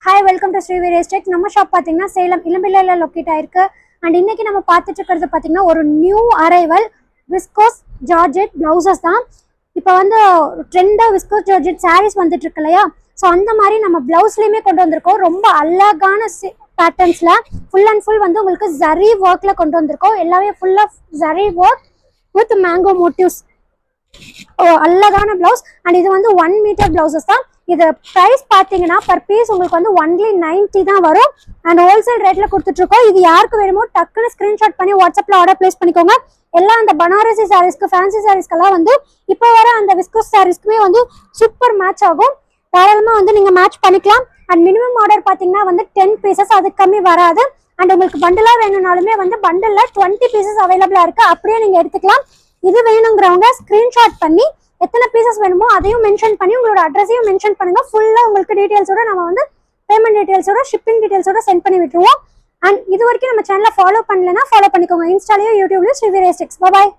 Hi, welcome to Sriveeri's Tech. நம்ம shop பாத்தீங்கன்னா Salem இளம்பிள்ளையில locate ஆயிருக்கு. அண்ட் இன்னைக்கு நம்ம பார்த்துட்டு இருக்கிறது பாத்தீங்கன்னா ஒரு new arrival viscose georgette blouses தான். இப்போ வந்து ட்ரெண்டா விஸ்கோஸ் ஜார்ஜெட் சாரீஸ் வந்துட்டு இருக்கு இல்லையா, ஸோ அந்த மாதிரி நம்ம பிளவுஸ்லயுமே கொண்டு வந்திருக்கோம். ரொம்ப அழகான பேட்டர்ன்ஸ்ல ஃபுல் அண்ட் ஃபுல் வந்து உங்களுக்கு ஜரி ஒர்க்ல கொண்டு வந்திருக்கோம். எல்லாமே full of zari work with mango motifs. அழகான பிளவுஸ். அண்ட் இது வந்து 1 மீட்டர் பிளவுசஸ் தான். இது பிரைஸ் பாத்தீங்கன்னா பர் பீஸ் உங்களுக்கு வந்து ஒன்லி 90 தான் வரும். அண்ட் ஹோல்சேல் ரேட்ல கொடுத்துட்டு இருக்கோம். இது யாருக்கு வேணுமோ டக்குன்னு ஸ்கிரீன்ஷாட் பண்ணி வாட்ஸ்அப்ல ஆர்டர் பிளேஸ் பண்ணிக்கோங்க. எல்லாம் அந்த பனாரசி சாரீஸ்க்கு ஃபேன்சி சாரீஸ்க்கெல்லாம் வந்து இப்போ வர அந்த விஸ்கோஸ் சாரீஸ்க்குமே வந்து சூப்பர் மேட்ச் ஆகும். தாராளமா வந்து நீங்க மேட்ச் பண்ணிக்கலாம். அண்ட் மினிமம் ஆர்டர் பாத்தீங்கன்னா வந்து 10 பீசஸ், அதுக்கு கம்மி வராது. அண்ட் உங்களுக்கு பண்டலா வேணும்னாலுமே வந்து பண்டல்ல 20 பீசஸ் அவைலபிளா இருக்கு, அப்படியே நீங்க எடுத்துக்கலாம். இது வேணுங்கிறவங்க ஸ்கிரீன்ஷாட் பண்ணி எத்தனை பீசஸ் வேணுமோ அதையும் மென்ஷன் பண்ணி உங்களோட அட்ரஸையும் மென்ஷன் பண்ணுங்க. ஃபுல்லா உங்களுக்கு டீடைல்ஸோட நம்ம வந்து பேமெண்ட் டீடைல்ஸோட ஷிப்பிங் டீடைல்ஸோட சென்ட் பண்ணி விட்டுருவோம். அண்ட் இது வரைக்கும் நம்ம சேனலை ஃபாலோ பண்ணலன்னா ஃபாலோ பண்ணிக்கோங்க. இன்ஸ்டாலையும் யூடியூப்லயும் ஸ்ரீவீரேஸ் டெக்ஸ். பாய்.